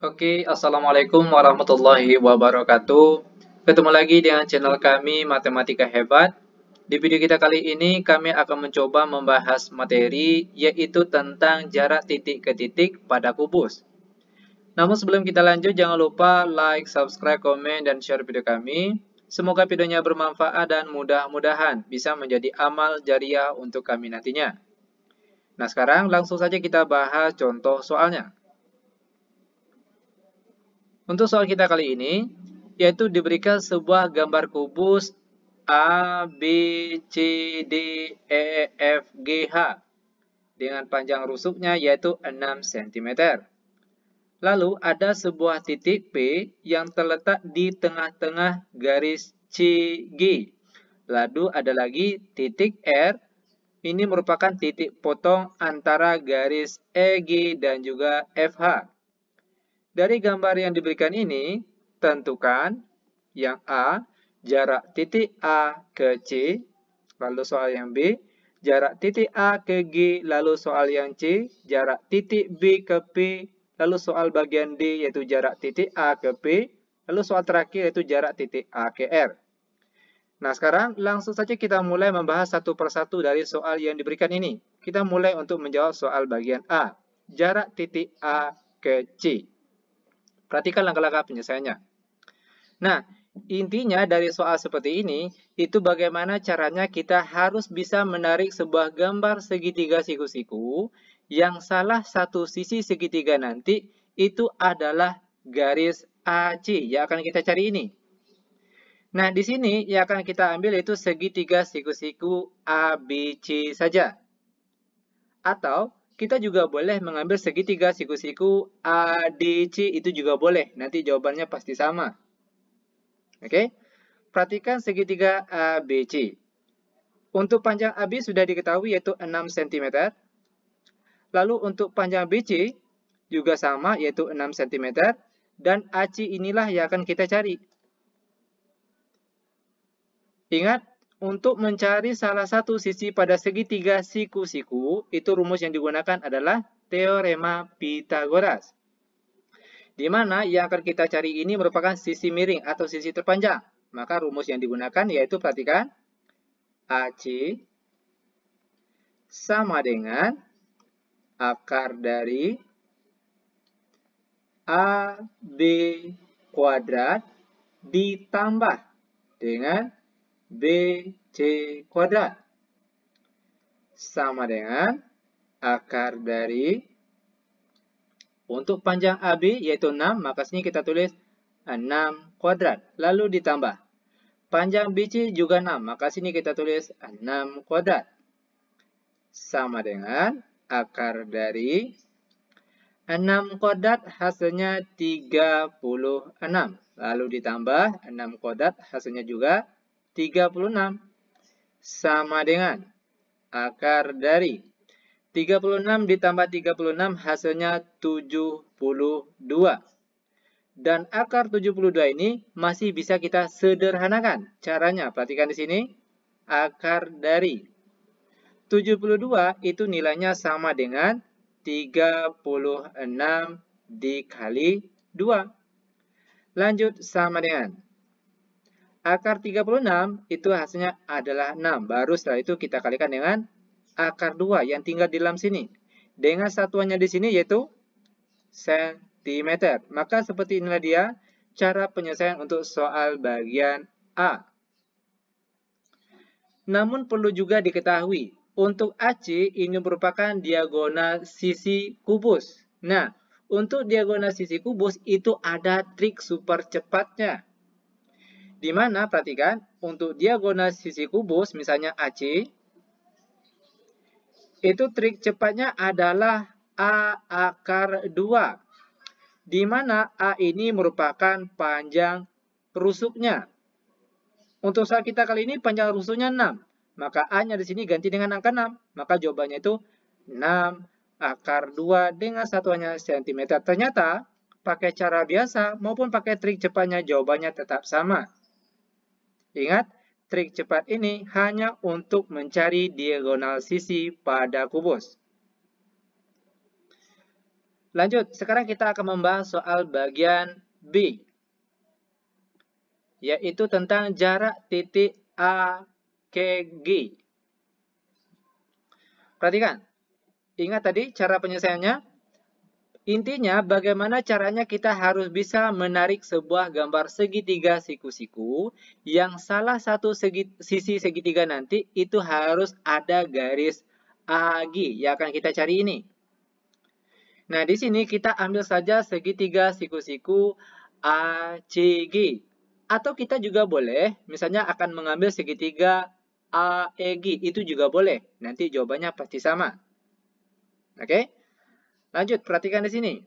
Oke, Assalamualaikum warahmatullahi wabarakatuh. Ketemu lagi dengan channel kami Matematika Hebat. Di video kita kali ini, kami akan mencoba membahas materi, yaitu tentang jarak titik ke titik pada kubus. Namun sebelum kita lanjut, jangan lupa like, subscribe, komen, dan share video kami. Semoga videonya bermanfaat dan mudah-mudahan bisa menjadi amal jariah untuk kami nantinya. Nah, sekarang langsung saja kita bahas contoh soalnya. Untuk soal kita kali ini, yaitu diberikan sebuah gambar kubus A, B, C, D, E, F, G, H dengan panjang rusuknya yaitu 6 cm. Lalu ada sebuah titik P yang terletak di tengah-tengah garis CG. Lalu ada lagi titik R, ini merupakan titik potong antara garis EG dan juga FH. Dari gambar yang diberikan ini, tentukan yang A, jarak titik A ke C, lalu soal yang B, jarak titik A ke G, lalu soal yang C, jarak titik B ke P, lalu soal bagian D yaitu jarak titik A ke P, lalu soal terakhir yaitu jarak titik A ke R. Nah, sekarang langsung saja kita mulai membahas satu persatu dari soal yang diberikan ini. Kita mulai untuk menjawab soal bagian A, jarak titik A ke C. Perhatikan langkah-langkah penyelesaiannya. Nah, intinya dari soal seperti ini, itu bagaimana caranya kita harus bisa menarik sebuah gambar segitiga siku-siku yang salah satu sisi segitiga nanti itu adalah garis AC yang akan kita cari ini. Nah, di sini yang akan kita ambil yaitu segitiga siku-siku ABC saja. Atau kita juga boleh mengambil segitiga siku-siku ADC, itu juga boleh. Nanti jawabannya pasti sama. Oke, perhatikan segitiga ABC. Untuk panjang AB sudah diketahui yaitu 6 cm. Lalu untuk panjang BC juga sama yaitu 6 cm. Dan AC inilah yang akan kita cari. Ingat, untuk mencari salah satu sisi pada segitiga siku-siku, itu rumus yang digunakan adalah teorema Pythagoras. Di mana yang akan kita cari ini merupakan sisi miring atau sisi terpanjang. Maka rumus yang digunakan yaitu, perhatikan, AC sama dengan akar dari AB kuadrat ditambah dengan BC kuadrat sama dengan akar dari, untuk panjang AB yaitu 6, maka sini kita tulis 6 kuadrat, lalu ditambah panjang BC juga 6, maka sini kita tulis 6 kuadrat sama dengan akar dari 6 kuadrat hasilnya 36, lalu ditambah 6 kuadrat hasilnya juga 36 sama dengan akar dari 36 ditambah 36 hasilnya 72. Dan akar 72 ini masih bisa kita sederhanakan. Caranya, perhatikan di sini. Akar dari 72 itu nilainya sama dengan 36 dikali 2. Lanjut sama dengan akar 36 itu hasilnya adalah 6. Baru setelah itu kita kalikan dengan akar 2 yang tinggal di dalam sini. Dengan satuannya di sini yaitu cm. Maka seperti inilah dia cara penyelesaian untuk soal bagian A. Namun perlu juga diketahui, untuk AC ini merupakan diagonal sisi kubus. Nah, untuk diagonal sisi kubus itu ada trik super cepatnya. Di mana, perhatikan, untuk diagonal sisi kubus, misalnya AC, itu trik cepatnya adalah A akar 2. Di mana A ini merupakan panjang rusuknya. Untuk soal kita kali ini panjang rusuknya 6. Maka A-nya di sini ganti dengan angka 6. Maka jawabannya itu 6 akar 2 dengan satuannya cm. Ternyata pakai cara biasa maupun pakai trik cepatnya jawabannya tetap sama. Ingat, trik cepat ini hanya untuk mencari diagonal sisi pada kubus. Lanjut, sekarang kita akan membahas soal bagian B, yaitu tentang jarak titik A ke G. Perhatikan, ingat tadi cara penyelesaiannya? Intinya, bagaimana caranya kita harus bisa menarik sebuah gambar segitiga siku-siku yang salah satu sisi segitiga nanti itu harus ada garis AG yang akan kita cari ini. Nah, di sini kita ambil saja segitiga siku-siku ACG. Atau kita juga boleh, misalnya akan mengambil segitiga AEG, itu juga boleh. Nanti jawabannya pasti sama. Oke? Lanjut, perhatikan di sini.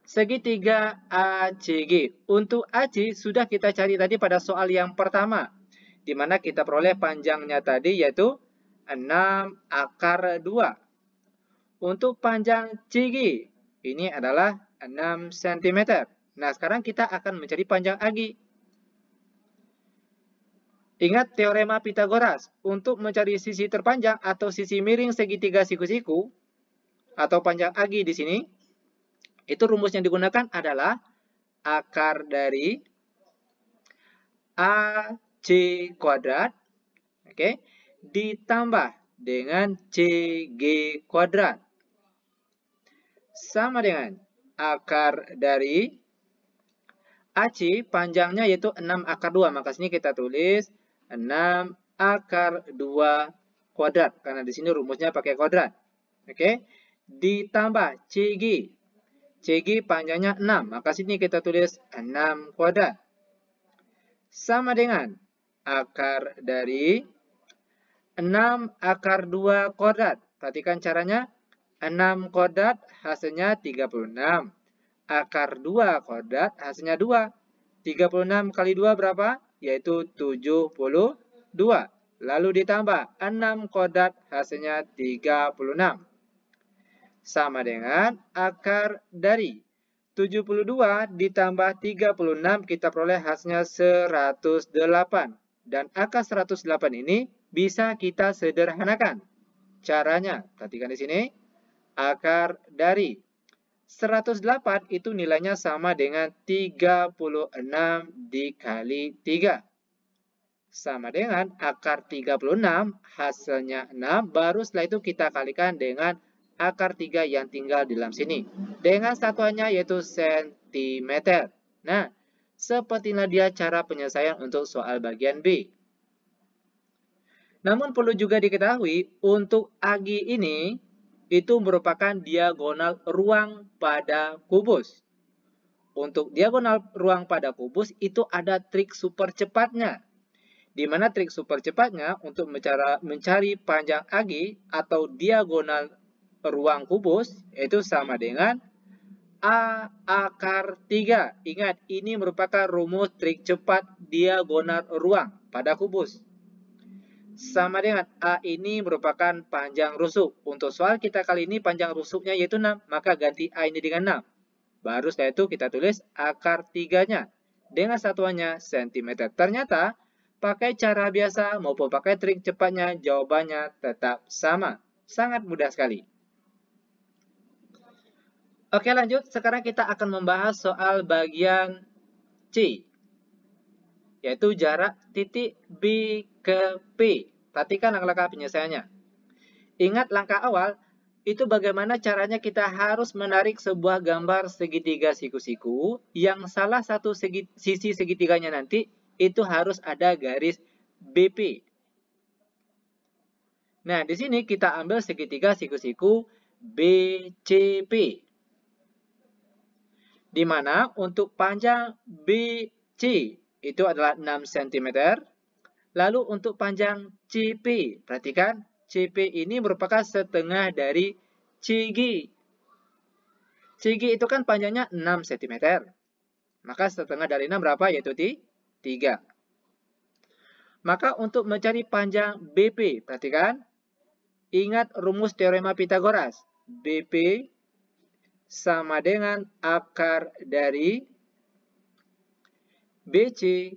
Segitiga ACG. Untuk AC sudah kita cari tadi pada soal yang pertama. Di mana kita peroleh panjangnya tadi yaitu 6 akar 2. Untuk panjang CG, ini adalah 6 cm. Nah, sekarang kita akan mencari panjang AG. Ingat teorema Pitagoras. Untuk mencari sisi terpanjang atau sisi miring segitiga siku-siku, atau panjang AG di sini, itu rumus yang digunakan adalah akar dari AC kuadrat, oke, ditambah dengan CG kuadrat. Sama dengan akar dari AC panjangnya yaitu 6 akar 2. Maka sini kita tulis 6 akar 2 kuadrat. Karena di sini rumusnya pakai kuadrat. Oke. Ditambah CG. CG panjangnya 6. Maka sini kita tulis 6 kuadrat. Sama dengan akar dari 6 akar 2 kuadrat. Perhatikan caranya. 6 kuadrat hasilnya 36. Akar 2 kuadrat hasilnya 2. 36 kali 2 berapa? Yaitu 72. Lalu ditambah 6 kuadrat hasilnya 36. Sama dengan akar dari 72 ditambah 36 kita peroleh hasilnya 108. Dan akar 108 ini bisa kita sederhanakan. Caranya, perhatikan di sini. Akar dari 108 itu nilainya sama dengan 36 dikali 3. Sama dengan akar 36 hasilnya 6. Baru setelah itu kita kalikan dengan akar 3 yang tinggal di dalam sini. Dengan satuannya yaitu cm. Nah, sepertilah dia cara penyelesaian untuk soal bagian B. Namun perlu juga diketahui, untuk AG ini itu merupakan diagonal ruang pada kubus. Untuk diagonal ruang pada kubus itu ada trik super cepatnya. Di mana trik super cepatnya untuk mencari panjang AG atau diagonal ruang kubus itu sama dengan A akar 3. Ingat, ini merupakan rumus trik cepat diagonal ruang pada kubus. Sama dengan A ini merupakan panjang rusuk. Untuk soal kita kali ini panjang rusuknya yaitu 6. Maka ganti A ini dengan 6. Baru setelah itu kita tulis akar 3-nya. Dengan satuannya cm. Ternyata pakai cara biasa maupun pakai trik cepatnya jawabannya tetap sama. Sangat mudah sekali. Oke, lanjut. Sekarang kita akan membahas soal bagian C, yaitu jarak titik B ke P. Perhatikan langkah penyelesaiannya. Ingat langkah awal, itu bagaimana caranya kita harus menarik sebuah gambar segitiga siku-siku yang salah satu sisi segitiganya nanti itu harus ada garis BP. Nah, di sini kita ambil segitiga siku-siku BCP. Di mana untuk panjang BC itu adalah 6 cm. Lalu untuk panjang CP, perhatikan CP ini merupakan setengah dari CG. CG itu kan panjangnya 6 cm. Maka setengah dari 6 berapa? Yaitu 3. Maka untuk mencari panjang BP, perhatikan. Ingat rumus teorema Pitagoras. BP sama dengan akar dari BC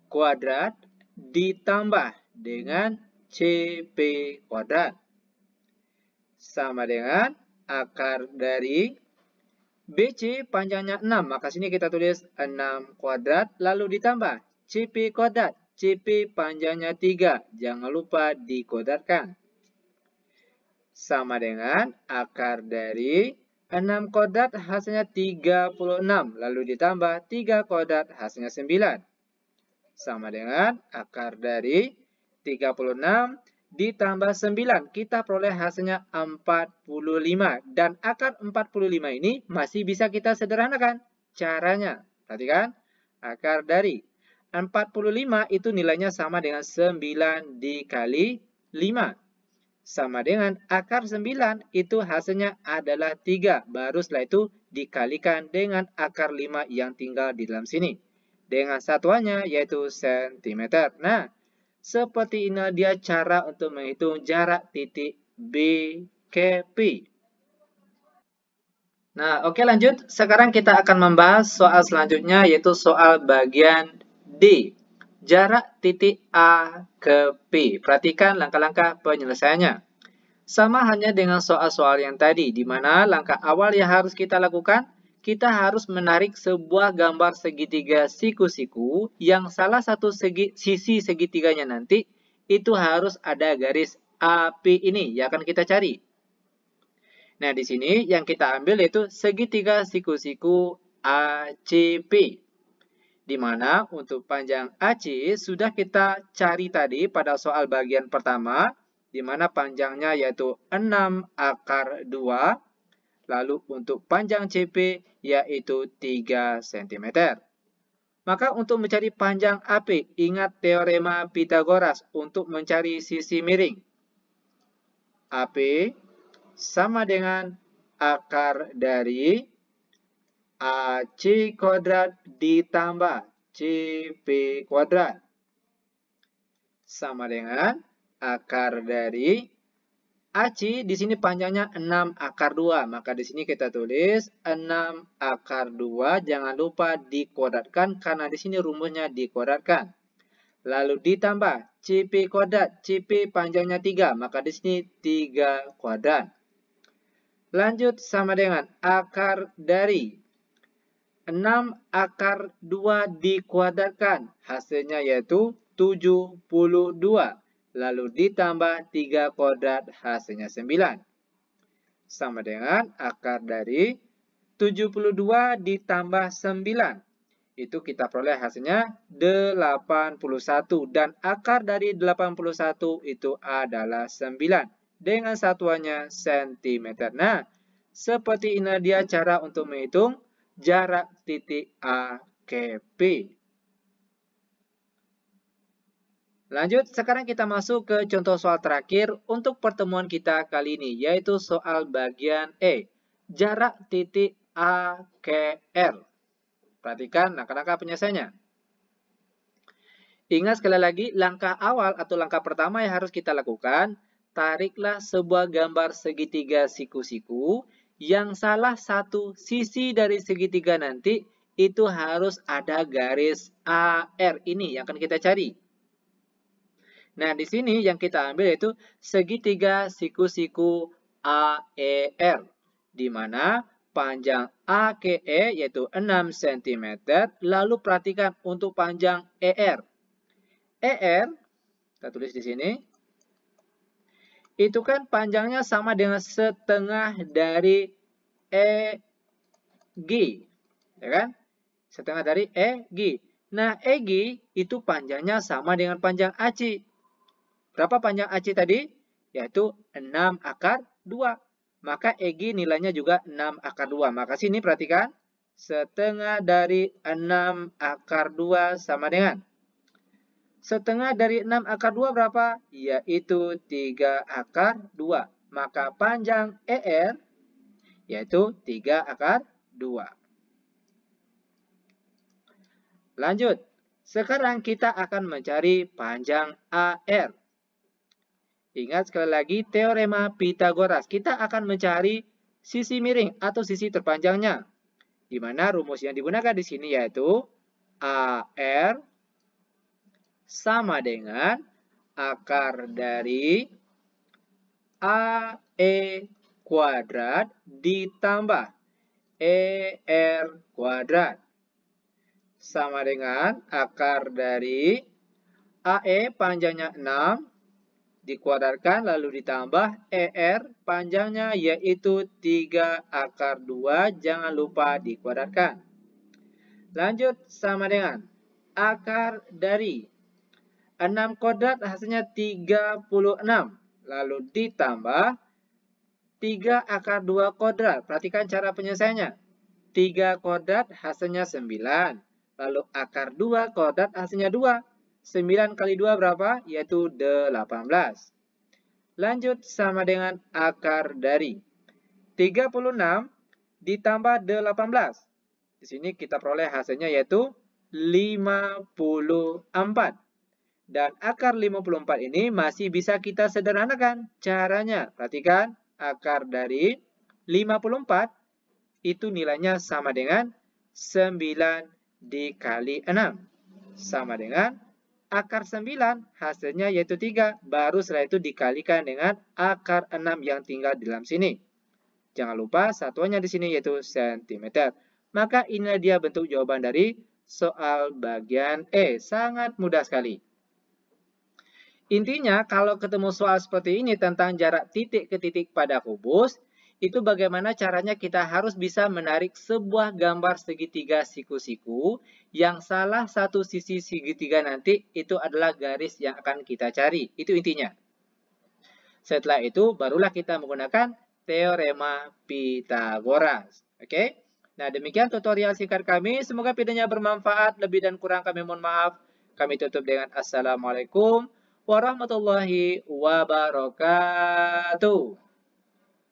kuadrat ditambah dengan CP kuadrat. Sama dengan akar dari BC panjangnya 6, maka sini kita tulis 6 kuadrat, lalu ditambah CP kuadrat. CP panjangnya 3, jangan lupa dikuadratkan. Sama dengan akar dari 6 kuadrat hasilnya 36, lalu ditambah 3 kuadrat hasilnya 9. Sama dengan akar dari 36 ditambah 9, kita peroleh hasilnya 45. Dan akar 45 ini masih bisa kita sederhanakan. Caranya, perhatikan, akar dari 45 itu nilainya sama dengan 9 dikali 5. Sama dengan akar 9 itu hasilnya adalah 3. Baru setelah itu dikalikan dengan akar 5 yang tinggal di dalam sini. Dengan satuannya yaitu sentimeter. Nah, seperti ini dia cara untuk menghitung jarak titik B ke P. Nah, oke lanjut. Sekarang kita akan membahas soal selanjutnya yaitu soal bagian D. Jarak titik A ke P. Perhatikan langkah-langkah penyelesaiannya. Sama hanya dengan soal-soal yang tadi, di mana langkah awal yang harus kita lakukan, kita harus menarik sebuah gambar segitiga siku-siku yang salah satu sisi segitiganya nanti itu harus ada garis AP ini yang akan kita cari. Nah, di sini yang kita ambil yaitu segitiga siku-siku ACP. Di mana untuk panjang AC sudah kita cari tadi pada soal bagian pertama, di mana panjangnya yaitu 6 akar 2. Lalu untuk panjang CP yaitu 3 cm. Maka untuk mencari panjang AP, ingat teorema Pythagoras untuk mencari sisi miring. AP sama dengan akar dari AC kuadrat ditambah CP kuadrat. Sama dengan akar dari AC di sini panjangnya 6 akar 2. Maka di sini kita tulis 6 akar 2. Jangan lupa dikuadratkan karena di sini rumusnya dikuadratkan. Lalu ditambah CP kuadrat. CP panjangnya 3. Maka di sini 3 kuadrat. Lanjut sama dengan akar dari 6 akar 2 dikuadratkan. Hasilnya yaitu 72. Lalu ditambah 3 kuadrat hasilnya 9. Sama dengan akar dari 72 ditambah 9. Itu kita peroleh hasilnya 81. Dan akar dari 81 itu adalah 9. Dengan satuannya cm. Nah, seperti ini dia cara untuk menghitung jarak titik A ke P. Lanjut, sekarang kita masuk ke contoh soal terakhir untuk pertemuan kita kali ini, yaitu soal bagian E. Jarak titik A ke R. Perhatikan langkah-langkah penyelesaiannya. Ingat sekali lagi, langkah awal atau langkah pertama yang harus kita lakukan, tariklah sebuah gambar segitiga siku-siku yang salah satu sisi dari segitiga nanti itu harus ada garis AR ini yang akan kita cari. Nah, di sini yang kita ambil yaitu segitiga siku-siku AER, di mana panjang A ke E yaitu 6 cm, lalu perhatikan untuk panjang ER. ER, kita tulis di sini, itu kan panjangnya sama dengan setengah dari EG, ya kan? Setengah dari EG. Nah, EG itu panjangnya sama dengan panjang AC. Berapa panjang AC tadi? Yaitu 6 akar 2. Maka EG nilainya juga 6 akar 2. Maka sini perhatikan. Setengah dari 6 akar 2 sama dengan. Setengah dari 6 akar 2 berapa? Yaitu 3 akar 2. Maka panjang ER yaitu 3 akar 2. Lanjut. Sekarang kita akan mencari panjang AR. Ingat sekali lagi teorema Pythagoras. Kita akan mencari sisi miring atau sisi terpanjangnya. Di mana rumus yang digunakan di sini yaitu AR sama dengan akar dari AE kuadrat ditambah ER kuadrat. Sama dengan akar dari AE panjangnya 6 dikuadratkan lalu ditambah ER panjangnya yaitu 3 akar 2. Jangan lupa dikuadratkan. Lanjut sama dengan akar dari 6 kuadrat hasilnya 36. Lalu ditambah 3 akar 2 kuadrat. Perhatikan cara penyelesaiannya. 3 kuadrat hasilnya 9. Lalu akar 2 kuadrat hasilnya 2. 9 kali 2 berapa? Yaitu 18. Lanjut sama dengan akar dari 36 ditambah 18. Di sini kita peroleh hasilnya yaitu 54. Dan akar 54 ini masih bisa kita sederhanakan. Caranya, perhatikan akar dari 54 itu nilainya sama dengan 9 dikali 6. Sama dengan akar 9 hasilnya yaitu 3. Baru setelah itu dikalikan dengan akar 6 yang tinggal di dalam sini. Jangan lupa satuannya di sini yaitu cm. Maka inilah dia bentuk jawaban dari soal bagian E. Sangat mudah sekali. Intinya kalau ketemu soal seperti ini tentang jarak titik ke titik pada kubus, itu bagaimana caranya kita harus bisa menarik sebuah gambar segitiga siku-siku yang salah satu sisi segitiga nanti itu adalah garis yang akan kita cari. Itu intinya. Setelah itu barulah kita menggunakan teorema Pythagoras. Oke? Nah, demikian tutorial singkat kami. Semoga videonya bermanfaat. Lebih dan kurang kami mohon maaf. Kami tutup dengan Assalamualaikum warahmatullahi wabarakatuh.